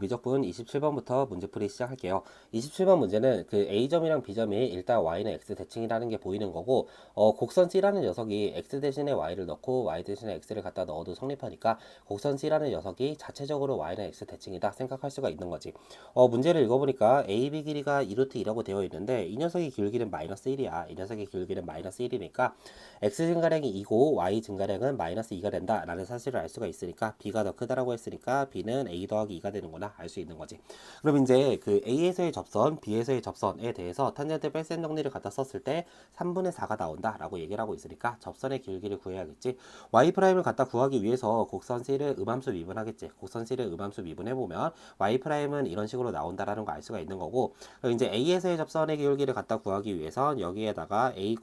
미적분 27번부터 문제풀이 시작할게요. 27번 문제는 그 A점이랑 B점이 일단 Y는 X 대칭이라는 게 보이는 거고, 곡선 C라는 녀석이 X 대신에 Y를 넣고 Y 대신에 X를 갖다 넣어도 성립하니까 곡선 C라는 녀석이 자체적으로 Y는 X 대칭이다 생각할 수가 있는 거지. 문제를 읽어보니까 AB 길이가 2루트 2라고 되어 있는데 이 녀석의 기울기는 마이너스 1이야. 이 녀석의 기울기는 마이너스 1이니까 X 증가량이 2고 Y 증가량은 마이너스 2가 된다 라는 사실을 알 수가 있으니까 B가 더 크다라고 했으니까 B는 A 더하기 2가 되는구나 알 수 있는 거지. 그럼 이제 그 A에서의 접선, B에서의 접선에 대해서 탄젠트 뺄셈 정리를 갖다 썼을 때 3분의 4가 나온다 라고 얘기를 하고 있으니까 접선의 기울기를 구해야겠지. Y'을 갖다 구하기 위해서 곡선 C를 음함수 미분하겠지. 곡선 C를 음함수 미분해보면 Y'은 이런 식으로 나온다라는 거 알 수가 있는 거고, 그럼 이제 A에서의 접선의 기울기를 갖다 구하기 위해선 여기에다가 A,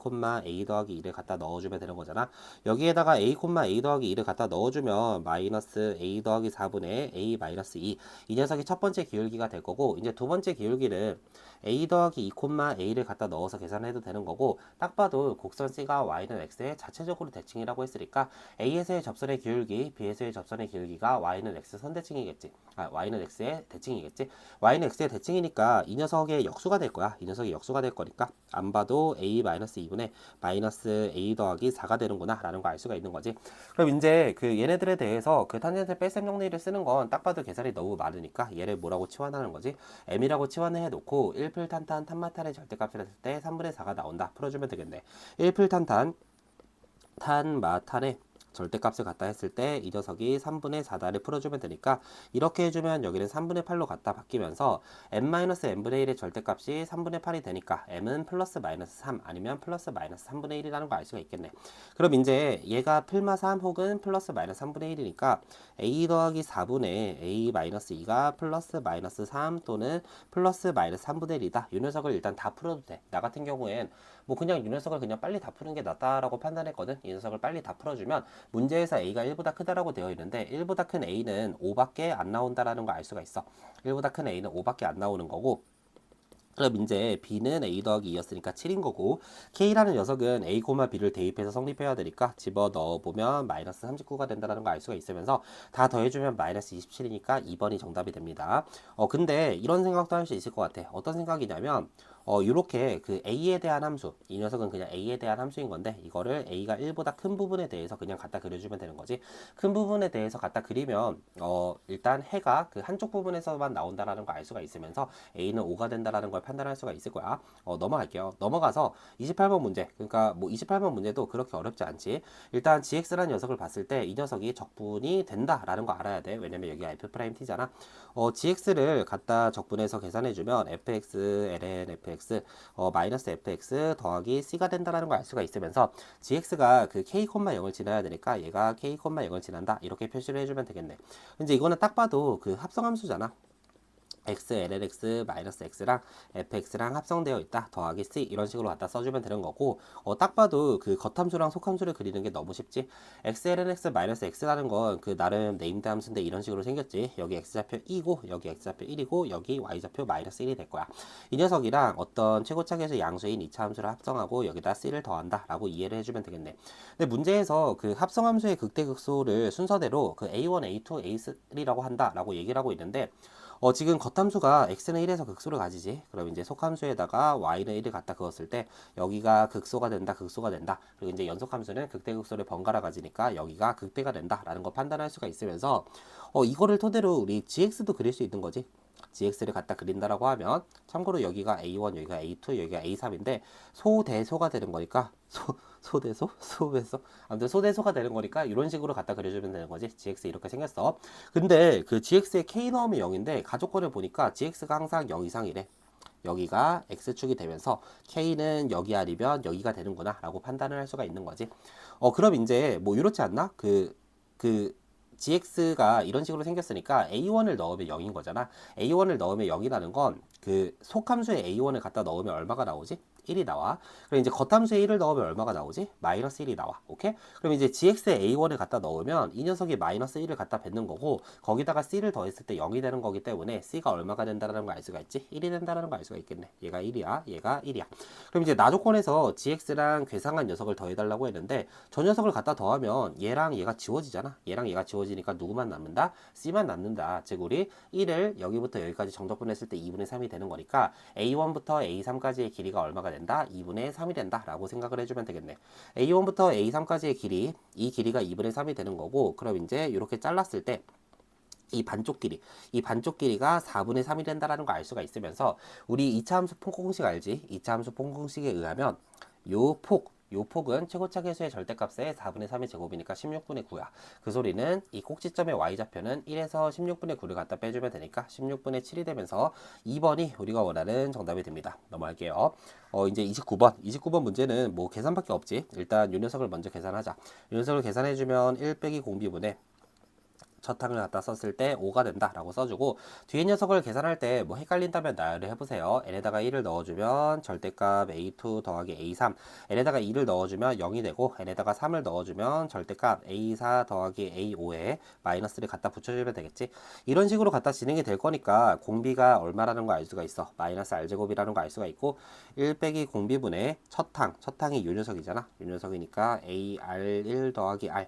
A 더하기 2를 갖다 넣어주면 되는 거잖아. 여기에다가 A, A 더하기 2를 갖다 넣어주면 마이너스 A 더하기 4분의 A 마이너스 2. 이 녀석이 첫 번째 기울기가 될 거고, 이제 두 번째 기울기를 A 더하기 2, A를 갖다 넣어서 계산해도 되는 거고, 딱 봐도 곡선 C가 Y는 X의 자체적으로 대칭이라고 했으니까 A에서의 접선의 기울기, B에서의 접선의 기울기가 Y는 X 선대칭이겠지. Y는 X의 대칭이겠지. Y는 X의 대칭이니까 이 녀석의 역수가 될 거야. 이 녀석이 역수가 될 거니까 안 봐도 A-2분의 마이너스 A 더하기 4가 되는구나 라는 거 알 수가 있는 거지. 그럼 이제 그 얘네들에 대해서 그 탄젠트 뺄셈 정리를 쓰는 건 딱 봐도 계산이 너무 많으니까 얘를 뭐라고 치환하는 거지? M이라고 치환을 해놓고 1풀탄탄 탄마탄의 절대값을 했을 때 3분의 4가 나온다. 풀어주면 되겠네. 1풀탄탄 탄마탄의 절대값을 갖다 했을 때 이 녀석이 3분의 4다를 풀어주면 되니까 이렇게 해주면 여기는 3분의 8로 갖다 바뀌면서 m-n분의 1의 절대값이 3분의 8이 되니까 m은 플러스 마이너스 3 아니면 플러스 마이너스 3분의 1이라는 거 알 수가 있겠네. 그럼 이제 얘가 플마 3 혹은 플러스 마이너스 3분의 1이니까 a 더하기 4분의 a 마이너스 2가 플러스 마이너스 3 또는 플러스 마이너스 3분의 1이다. 이 녀석을 일단 다 풀어도 돼. 나 같은 경우엔 뭐 그냥 이 녀석을 그냥 빨리 다 푸는 게 낫다라고 판단했거든. 이 녀석을 빨리 다 풀어주면 문제에서 A가 1보다 크다라고 되어 있는데 1보다 큰 A는 5밖에 안 나온다라는 걸 알 수가 있어. 1보다 큰 A는 5밖에 안 나오는 거고, 그럼 이제 B는 A 더하기 2였으니까 7인 거고, K라는 녀석은 A, B를 대입해서 성립해야 되니까 집어 넣어보면 마이너스 39가 된다는 걸 알 수가 있으면서 다 더해주면 마이너스 27이니까 2번이 정답이 됩니다. 근데 이런 생각도 할 수 있을 것 같아. 어떤 생각이냐면 요렇게 그 A에 대한 함수, 이 녀석은 그냥 A에 대한 함수인 건데 이거를 A가 1보다 큰 부분에 대해서 그냥 갖다 그려주면 되는 거지. 큰 부분에 대해서 갖다 그리면 일단 해가 그 한쪽 부분에서만 나온다라는 걸 알 수가 있으면서 A는 5가 된다라는 걸 판단할 수가 있을 거야. 넘어갈게요. 넘어가서 28번 문제, 그러니까 뭐 28번 문제도 그렇게 어렵지 않지. 일단 GX라는 녀석을 봤을 때 이 녀석이 적분이 된다라는 거 알아야 돼. 왜냐면 여기가 F'T잖아. GX를 갖다 적분해서 계산해주면 fx, ln fx, 마이너스 fx 더하기 c가 된다라는 걸 알 수가 있으면서 gx가 그 k, 0을 지나야 되니까 얘가 k, 0을 지난다. 이렇게 표시를 해주면 되겠네. 이제 이거는 딱 봐도 그 합성함수잖아. x, lnx, 마이너스 x랑 fx랑 합성되어 있다. 더하기 c 이런 식으로 갖다 써주면 되는 거고, 딱 봐도 그 겉함수랑 속함수를 그리는 게 너무 쉽지. x, lnx, 마이너스 x라는 건 그 나름 네임드 함수인데 이런 식으로 생겼지. 여기 x좌표 2고 여기 x좌표 1이고 여기 y좌표 마이너스 1이 될 거야. 이 녀석이랑 어떤 최고차계수 양수인 2차 함수를 합성하고 여기다 c를 더한다 라고 이해를 해주면 되겠네. 근데 문제에서 그 합성함수의 극대극소를 순서대로 그 a1, a2, a3라고 한다 라고 얘기를 하고 있는데, 지금 겉함수가 x는 1에서 극소를 가지지. 그럼 이제 속함수에다가 y는 1을 갖다 그었을 때 여기가 극소가 된다, 극소가 된다. 그리고 이제 연속함수는 극대극소를 번갈아 가지니까 여기가 극대가 된다라는 거 판단할 수가 있으면서 이거를 토대로 우리 gx도 그릴 수 있는 거지. gx를 갖다 그린다라고 하면 참고로 여기가 a1, 여기가 a2, 여기가 a3인데 소대소가 되는 거니까 소대소? 소배소? 아무튼 소대소가 되는 거니까 이런 식으로 갖다 그려주면 되는 거지. gx 이렇게 생겼어. 근데 그 gx에 k 넣으면 0인데 가족권을 보니까 gx가 항상 0 이상이래. 여기가 x축이 되면서 k는 여기 아니면 여기가 되는구나 라고 판단을 할 수가 있는 거지. 그럼 이제 뭐 이렇지 않나? 그 gx가 이런 식으로 생겼으니까 a1을 넣으면 0인 거잖아. a1을 넣으면 0이라는 건 그 속함수에 a1을 갖다 넣으면 얼마가 나오지? 1이 나와. 그럼 이제 겉함수에 1을 넣으면 얼마가 나오지? 마이너스 1이 나와. 오케이? 그럼 이제 gx에 a1을 갖다 넣으면 이 녀석이 마이너스 1을 갖다 뱉는 거고 거기다가 c를 더했을 때 0이 되는 거기 때문에 c가 얼마가 된다는 걸 알 수가 있지? 1이 된다는 걸 알 수가 있겠네. 얘가 1이야. 얘가 1이야. 그럼 이제 나 조건에서 gx랑 괴상한 녀석을 더해달라고 했는데 저 녀석을 갖다 더하면 얘랑 얘가 지워지잖아. 얘랑 얘가 지워지니까 누구만 남는다? c만 남는다. 즉 우리 1을 여기부터 여기까지 정적분했을 때 2분의 3이 되는 거니까 a1부터 a3까지의 길이가 얼마가 된다? 2분의 3이 된다 라고 생각을 해주면 되겠네. a1부터 a3까지의 길이, 이 길이가 2분의 3이 되는 거고 그럼 이제 이렇게 잘랐을 때 이 반쪽 길이가 4분의 3이 된다라는 걸 알 수가 있으면서 우리 2차 함수 폭공식 알지? 2차 함수 폭공식에 의하면 요 폭은 최고차 계수의 절대값의 4분의 3의 제곱이니까 16분의 9야. 그 소리는 이 꼭지점의 y좌표는 1에서 16분의 9를 갖다 빼주면 되니까 16분의 7이 되면서 2번이 우리가 원하는 정답이 됩니다. 넘어갈게요. 이제 29번 문제는 뭐 계산밖에 없지. 일단 요 녀석을 먼저 계산하자. 요 녀석을 계산해주면 1 빼기 공비분의 첫 항을 갖다 썼을 때 5가 된다 라고 써주고 뒤에 녀석을 계산할 때 뭐 헷갈린다면 나열을 해보세요. n에다가 1을 넣어주면 절대값 a2 더하기 a3 n에다가 2를 넣어주면 0이 되고 n에다가 3을 넣어주면 절대값 a4 더하기 a5에 마이너스를 갖다 붙여주면 되겠지. 이런 식으로 갖다 진행이 될 거니까 공비가 얼마라는 거 알 수가 있어. 마이너스 r제곱이라는 거 알 수가 있고 1 빼기 공비분의 첫 항이 요 녀석이잖아. 요 녀석이니까 ar1 더하기 r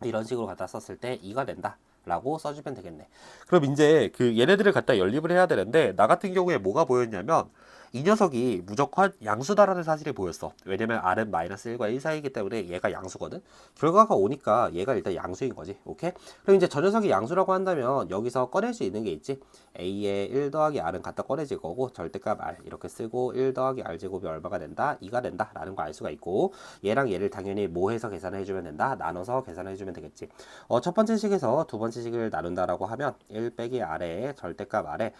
이런 식으로 갖다 썼을 때 2가 된다 라고 써주면 되겠네. 그럼 이제 그 얘네들을 갖다 연립을 해야 되는데 나 같은 경우에 뭐가 보였냐면 이 녀석이 무조건 양수다라는 사실이 보였어. 왜냐면 r은 마이너스 1과 1 사이이기 때문에 얘가 양수거든. 결과가 오니까 얘가 일단 양수인 거지. 오케이? 그럼 이제 저 녀석이 양수라고 한다면 여기서 꺼낼 수 있는 게 있지. a의 1 더하기 r은 갖다 꺼내질 거고 절대값 r 이렇게 쓰고 1 더하기 r 제곱이 얼마가 된다? 2가 된다 라는 거 알 수가 있고 얘랑 얘를 당연히 뭐 해서 계산을 해주면 된다? 나눠서 계산을 해주면 되겠지. 첫 번째 식에서 두 번째 식을 나눈다라고 하면 1 빼기 r에 절대값 r에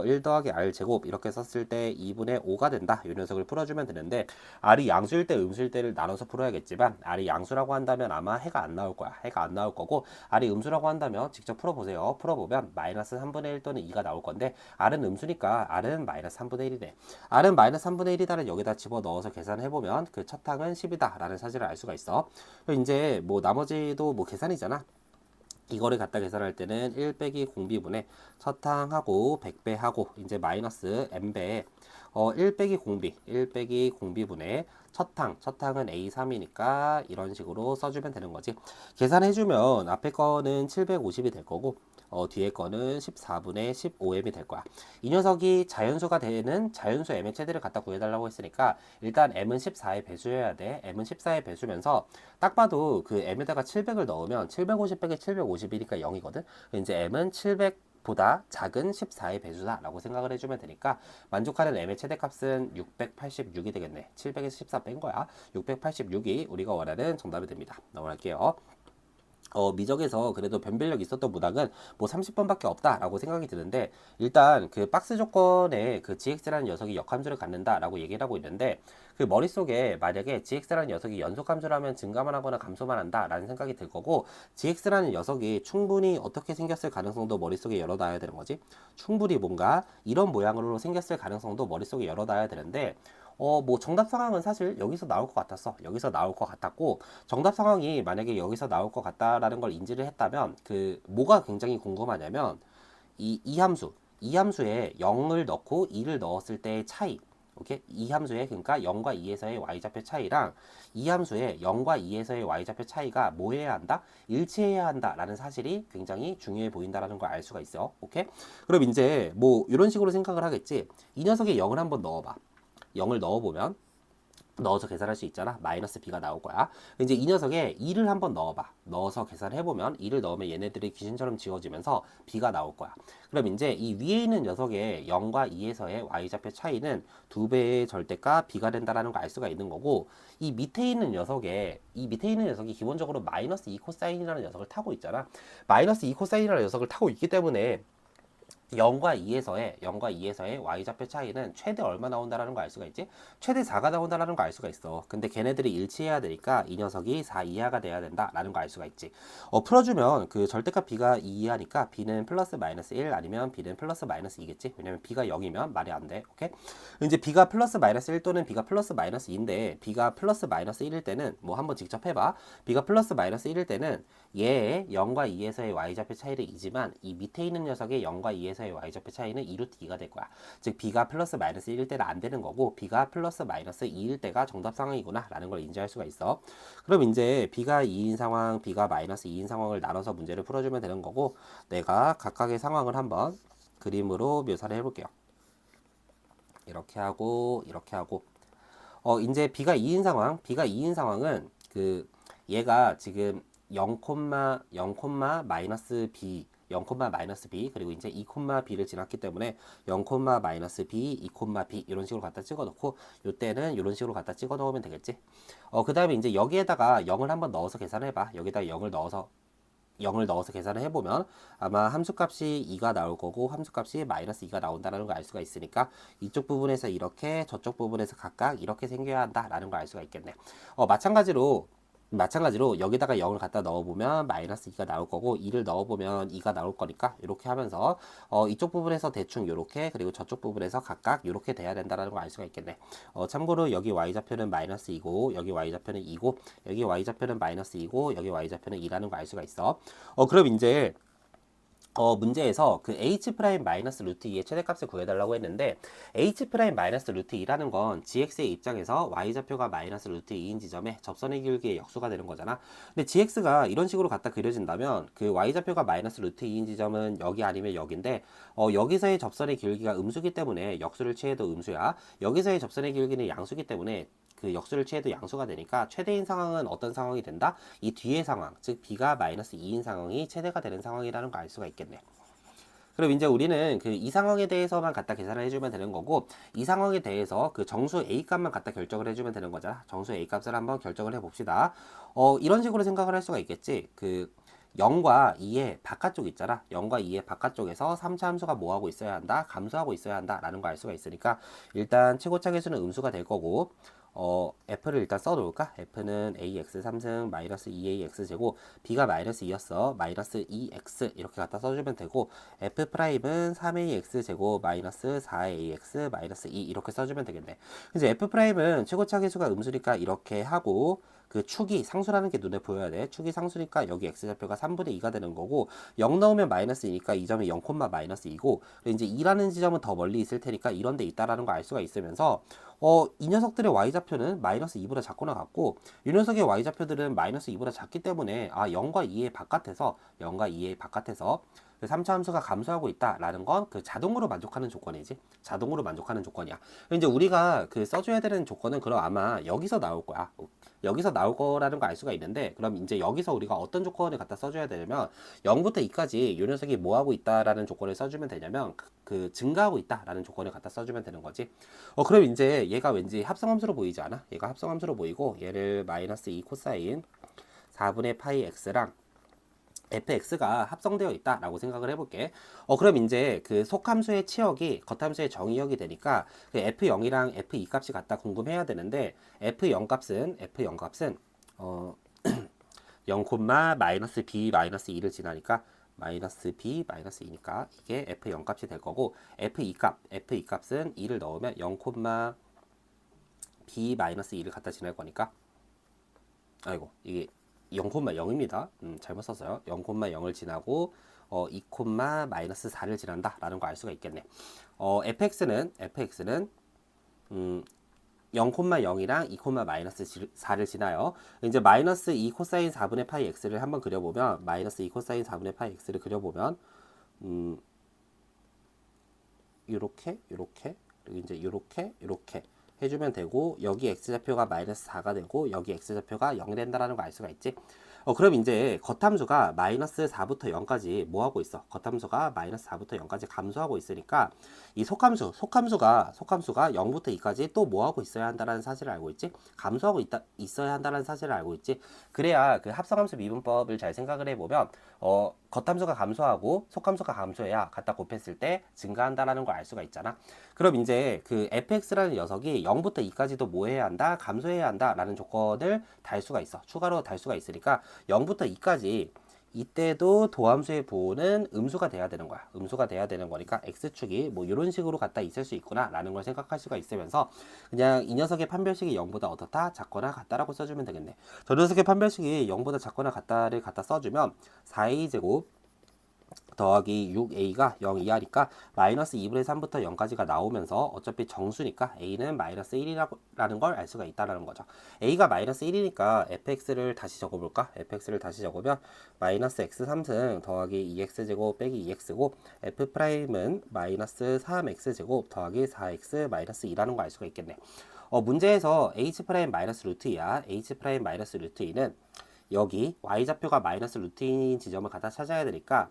1 더하기 r 제곱 이렇게 썼을 때 2분의 5가 된다. 이 녀석을 풀어주면 되는데 r이 양수일 때 음수일 때를 나눠서 풀어야겠지만 r이 양수라고 한다면 아마 해가 안 나올 거야. 해가 안 나올 거고 r이 음수라고 한다면 직접 풀어보세요. 풀어보면 마이너스 3분의 1 또는 2가 나올 건데 r은 음수니까 r은 마이너스 3분의 1이래. r은 마이너스 3분의 1이다를 여기다 집어넣어서 계산해보면 그 첫 항은 10이다 라는 사실을 알 수가 있어. 이제 뭐 나머지도 뭐 계산이잖아. 이거를 갖다 계산할 때는 1 빼기 공비분의 첫 항하고 100배 하고 이제 마이너스 n배 1 빼기 공비분의 첫 항은 A3이니까 이런 식으로 써주면 되는 거지. 계산해주면 앞에 거는 750이 될 거고 뒤에 거는 14분의 15m이 될 거야. 이 녀석이 자연수가 되는 자연수 m의 최대를 갖다 구해달라고 했으니까 일단 m은 14의 배수여야 돼. m은 14의 배수면서 딱 봐도 그 m에다가 700을 넣으면 750 빼기 750이니까 0이거든. 이제 m은 700 보다 작은 14의 배수다 라고 생각을 해주면 되니까 만족하는 m의 최대값은 686이 되겠네. 700에서 14 뺀 거야. 686이 우리가 원하는 정답이 됩니다. 넘어갈게요. 미적에서 그래도 변별력 있었던 문항은 뭐 30번밖에 없다라고 생각이 드는데 일단 그 박스 조건에 그 gx라는 녀석이 역함수를 갖는다라고 얘기를 하고 있는데 그 머릿속에 만약에 gx라는 녀석이 연속함수라면 증가만 하거나 감소만 한다라는 생각이 들 거고 gx라는 녀석이 충분히 어떻게 생겼을 가능성도 머릿속에 열어놔야 되는 거지. 충분히 뭔가 이런 모양으로 생겼을 가능성도 머릿속에 열어놔야 되는데 뭐 정답 상황은 사실 여기서 나올 것 같았어. 여기서 나올 것 같았고 정답 상황이 만약에 여기서 나올 것 같다라는 걸 인지를 했다면 그 뭐가 굉장히 궁금하냐면 이 함수에 0을 넣고 2를 넣었을 때의 차이. 오케이? 이 함수에 그러니까 0과 2에서의 y좌표 차이랑 이 함수에 0과 2에서의 y좌표 차이가 뭐 해야 한다? 일치해야 한다라는 사실이 굉장히 중요해 보인다라는 걸 알 수가 있어. 오케이? 그럼 이제 뭐 이런 식으로 생각을 하겠지. 이 녀석에 0을 한번 넣어봐. 0을 넣어보면 넣어서 계산할 수 있잖아. 마이너스 b가 나올 거야. 이제 이 녀석에 2를 한번 넣어봐. 넣어서 계산해보면 2를 넣으면 얘네들이 귀신처럼 지워지면서 b가 나올 거야. 그럼 이제 이 위에 있는 녀석의 0과 2에서의 y좌표 차이는 2배의 절대값 b가 된다라는 걸 알 수가 있는 거고 이 밑에 있는 녀석이 기본적으로 마이너스 2 코사인이라는 녀석을 타고 있잖아. 마이너스 2 코사인이라는 녀석을 타고 있기 때문에 0과 2에서의 y좌표 차이는 최대 얼마 나온다라는 거 알 수가 있지? 최대 4가 나온다라는 거 알 수가 있어. 근데 걔네들이 일치해야 되니까 이 녀석이 4 이하가 돼야 된다라는 거 알 수가 있지. 풀어주면 그 절대값 b가 2 이하니까 b는 플러스 마이너스 1 아니면 b는 플러스 마이너스 2겠지? 왜냐면 b가 0이면 말이 안 돼. 오케이? 이제 b가 플러스 마이너스 1 또는 b가 플러스 마이너스 2인데 b가 플러스 마이너스 1일 때는 뭐 한번 직접 해봐. b가 플러스 마이너스 1일 때는 얘의 0과 2에서의 y좌표 차이를 2지만 이 밑에 있는 녀석의 0과 2에서의 y좌표 차이는 2루트 2가 될 거야. 즉 b가 플러스 마이너스 1일 때는 안 되는 거고 b가 플러스 마이너스 2일 때가 정답 상황이구나 라는 걸 인지할 수가 있어. 그럼 이제 b가 2인 상황, b가 마이너스 2인 상황을 나눠서 문제를 풀어주면 되는 거고 내가 각각의 상황을 한번 그림으로 묘사를 해볼게요. 이렇게 하고 이렇게 하고 이제 b가 2인 상황은 그 얘가 지금 0, 0, 마이너스 b 0, 마이너스 b 그리고 이제 2, b를 지났기 때문에 0, 마이너스 b, 2, b 이런 식으로 갖다 찍어 놓고 요때는 이런 식으로 갖다 찍어 놓으면 되겠지. 그 다음에 이제 여기에다가 0을 한번 넣어서 계산해 봐. 여기다 0을 넣어서 계산을 해보면 아마 함수값이 2가 나올 거고 함수값이 마이너스 2가 나온다는 걸 알 수가 있으니까 이쪽 부분에서 이렇게 저쪽 부분에서 각각 이렇게 생겨야 한다라는 걸 알 수가 있겠네. 마찬가지로 여기다가 0을 갖다 넣어보면 마이너스 2가 나올 거고 2를 넣어보면 2가 나올 거니까 이렇게 하면서 이쪽 부분에서 대충 이렇게 그리고 저쪽 부분에서 각각 이렇게 돼야 된다는 걸 알 수가 있겠네. 참고로 여기 y좌표는 마이너스 2고 여기 y좌표는 2고 여기 y좌표는 마이너스 2고 여기 y좌표는 2라는 걸 알 수가 있어. 그럼 이제 문제에서 그 h 프라임 마이너스 루트 2의 최대값을 구해달라고 했는데 h 프라임 마이너스 루트 2라는 건 gx의 입장에서 y좌표가 마이너스 루트 2인 지점에 접선의 길이의 역수가 되는 거잖아. 근데 gx가 이런 식으로 갖다 그려진다면 그 y좌표가 마이너스 루트 2인 지점은 여기 아니면 여기인데 여기서의 접선의 길이가 음수기 때문에 역수를 취해도 음수야. 여기서의 접선의 길이는 양수기 때문에 그 역수를 취해도 양수가 되니까 최대인 상황은 어떤 상황이 된다? 이 뒤의 상황, 즉 b가 마이너스 2인 상황이 최대가 되는 상황이라는 걸 알 수가 있겠네. 그럼 이제 우리는 그 이 상황에 대해서만 갖다 계산을 해주면 되는 거고 이 상황에 대해서 그 정수 a 값만 갖다 결정을 해주면 되는 거잖아. 정수 a 값을 한번 결정을 해봅시다. 이런 식으로 생각을 할 수가 있겠지. 그 0과 2의 바깥쪽 있잖아. 0과 2의 바깥쪽에서 3차 함수가 뭐하고 있어야 한다? 감소하고 있어야 한다 라는 거 알 수가 있으니까 일단 최고차 계수는 음수가 될 거고 f를 일단 써놓을까? f는 ax 3승 마이너스 2ax 제곱 b가 마이너스 2였어. 마이너스 2x 이렇게 갖다 써주면 되고 f 프라임은 3ax 제곱 마이너스 4ax 마이너스 2 이렇게 써주면 되겠네. 이제 f 프라임은 최고차 계수가 음수니까 이렇게 하고 그 축이 상수라는 게 눈에 보여야 돼. 축이 상수니까 여기 x좌표가 3분의 2가 되는 거고 0 넣으면 마이너스 2니까 이 점이 0, 마이너스 2고 이제 2라는 지점은 더 멀리 있을 테니까 이런 데 있다라는 거 알 수가 있으면서 이 녀석들의 y좌표는 마이너스 2보다 작거나 같고 이 녀석의 y좌표들은 마이너스 2보다 작기 때문에 0과 2의 바깥에서 그 3차 함수가 감소하고 있다라는 건 그 자동으로 만족하는 조건이지. 자동으로 만족하는 조건이야. 이제 우리가 그 써줘야 되는 조건은 그럼 아마 여기서 나올 거야. 여기서 나올 거라는 걸 알 수가 있는데 그럼 이제 여기서 우리가 어떤 조건을 갖다 써줘야 되냐면 0부터 2까지 이 녀석이 뭐 하고 있다라는 조건을 써주면 되냐면 그 증가하고 있다라는 조건을 갖다 써주면 되는 거지. 그럼 이제 얘가 왠지 합성함수로 보이지 않아? 얘가 합성함수로 보이고 얘를 마이너스 2 코사인 4분의 파이 x랑 fx가 합성되어 있다라고 생각을 해볼게. 그럼 이제 그 속함수의 치역이 겉함수의 정의역이 되니까 그 f0이랑 f2 값이 같다 궁금해야 되는데 f0 값은 0, 마이너스 b 마이너스 2를 지나니까 마이너스 b 마이너스 2니까 이게 f0 값이 될 거고 f2 값은 2를 넣으면 0, b 마이너스 2를 갖다 지날 거니까 아이고 이게 0,0입니다. 잘못 썼어요. 0,0을 지나고 2, 마이너스 4를 지난다 라는 거 알 수가 있겠네. fx는 0,0이랑 2, 마이너스 4를 지나요. 이제 마이너스 2 코사인 4분의 파이 x를 한번 그려보면 마이너스 2 코사인 4분의 파이 x를 그려보면 요렇게 그리고 이제 요렇게 해주면 되고 여기 x좌표가 마이너스 4가 되고 여기 x좌표가 0이 된다라는 거 알 수가 있지. 그럼 이제 겉함수가 마이너스 4부터 0까지 뭐 하고 있어? 겉함수가 마이너스 4부터 0까지 감소하고 있으니까 이 속함수가 0부터 2까지 또 뭐 하고 있어야 한다는 사실을 알고 있지? 감소하고 있어야 한다는 사실을 알고 있지? 그래야 그 합성함수 미분법을 잘 생각을 해보면 겉함수가 감소하고 속함수가 감소해야 갖다 곱했을 때 증가한다라는 걸 알 수가 있잖아. 그럼 이제 그 fx라는 녀석이 0부터 2까지도 뭐 해야 한다? 감소해야 한다라는 조건을 달 수가 있어. 추가로 달 수가 있으니까 0부터 2까지 이때도 도함수의 부호는 음수가 돼야 되는 거야. 음수가 돼야 되는 거니까 x축이 뭐 이런 식으로 갖다 있을 수 있구나 라는 걸 생각할 수가 있으면서 그냥 이 녀석의 판별식이 0보다 어떻다? 작거나 같다라고 써주면 되겠네. 저 녀석의 판별식이 0보다 작거나 같다를 갖다 써주면 4a제곱 더하기 6a가 0 이하니까 마이너스 2분의 3부터 0까지가 나오면서 어차피 정수니까 a는 마이너스 1이라는 걸 알 수가 있다는 거죠. a가 마이너스 1이니까 fx를 다시 적어볼까? fx를 다시 적으면 마이너스 x 3승 더하기 2x제곱 빼기 2x고 f'은 마이너스 3x제곱 더하기 4x 마이너스 2라는 거 알 수가 있겠네. 문제에서 h' 마이너스 루트 2야. h' 마이너스 루트 2는 여기 y좌표가 마이너스 루트 2인 지점을 갖다 찾아야 되니까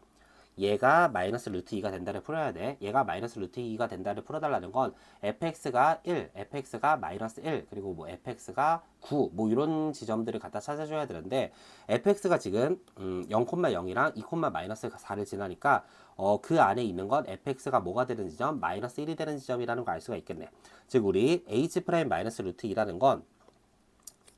얘가 마이너스 루트 2가 된다를 풀어야 돼. 얘가 마이너스 루트 2가 된다를 풀어달라는 건 fx가 1, fx가 마이너스 1, 그리고 뭐 fx가 9, 뭐 이런 지점들을 갖다 찾아줘야 되는데 fx가 지금 0,0이랑 2, 마이너스 4를 지나니까 그 안에 있는 건 fx가 뭐가 되는 지점? 마이너스 1이 되는 지점이라는 걸 알 수가 있겠네. 즉 우리 h' 마이너스 루트 2라는 건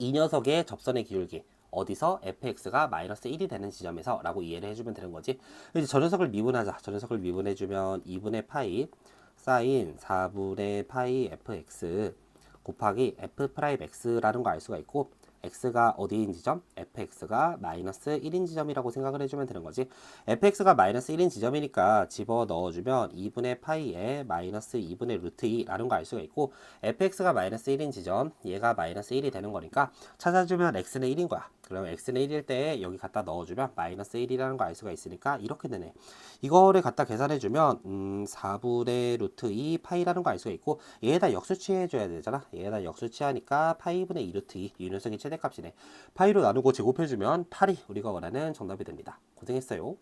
이 녀석의 접선의 기울기 어디서 fx가 마이너스 1이 되는 지점에서 라고 이해를 해주면 되는 거지. 이제 저 녀석을 미분하자. 저 녀석을 미분해주면 2분의 파이 사인 4분의 파이 fx 곱하기 f 프라임 x라는 거 알 수가 있고 x가 어디인 지점? fx가 마이너스 1인 지점이라고 생각을 해주면 되는 거지. fx가 마이너스 1인 지점이니까 집어 넣어주면 2분의 파이에 마이너스 2분의 루트 2라는 거 알 수가 있고 fx가 마이너스 1인 지점 얘가 마이너스 1이 되는 거니까 찾아주면 x는 1인 거야. 그럼 x는 1일 때 여기 갖다 넣어주면 마이너스 1이라는 거 알 수가 있으니까 이렇게 되네. 이거를 갖다 계산해주면 4분의 루트 2 파이라는 거 알 수가 있고 얘에다 역수치해줘야 되잖아. 얘에다 역수치하니까 파이분의 2 루트 2 이 녀석이 최대값이네. 파이로 나누고 제곱해주면 8이 우리가 원하는 정답이 됩니다. 고생했어요.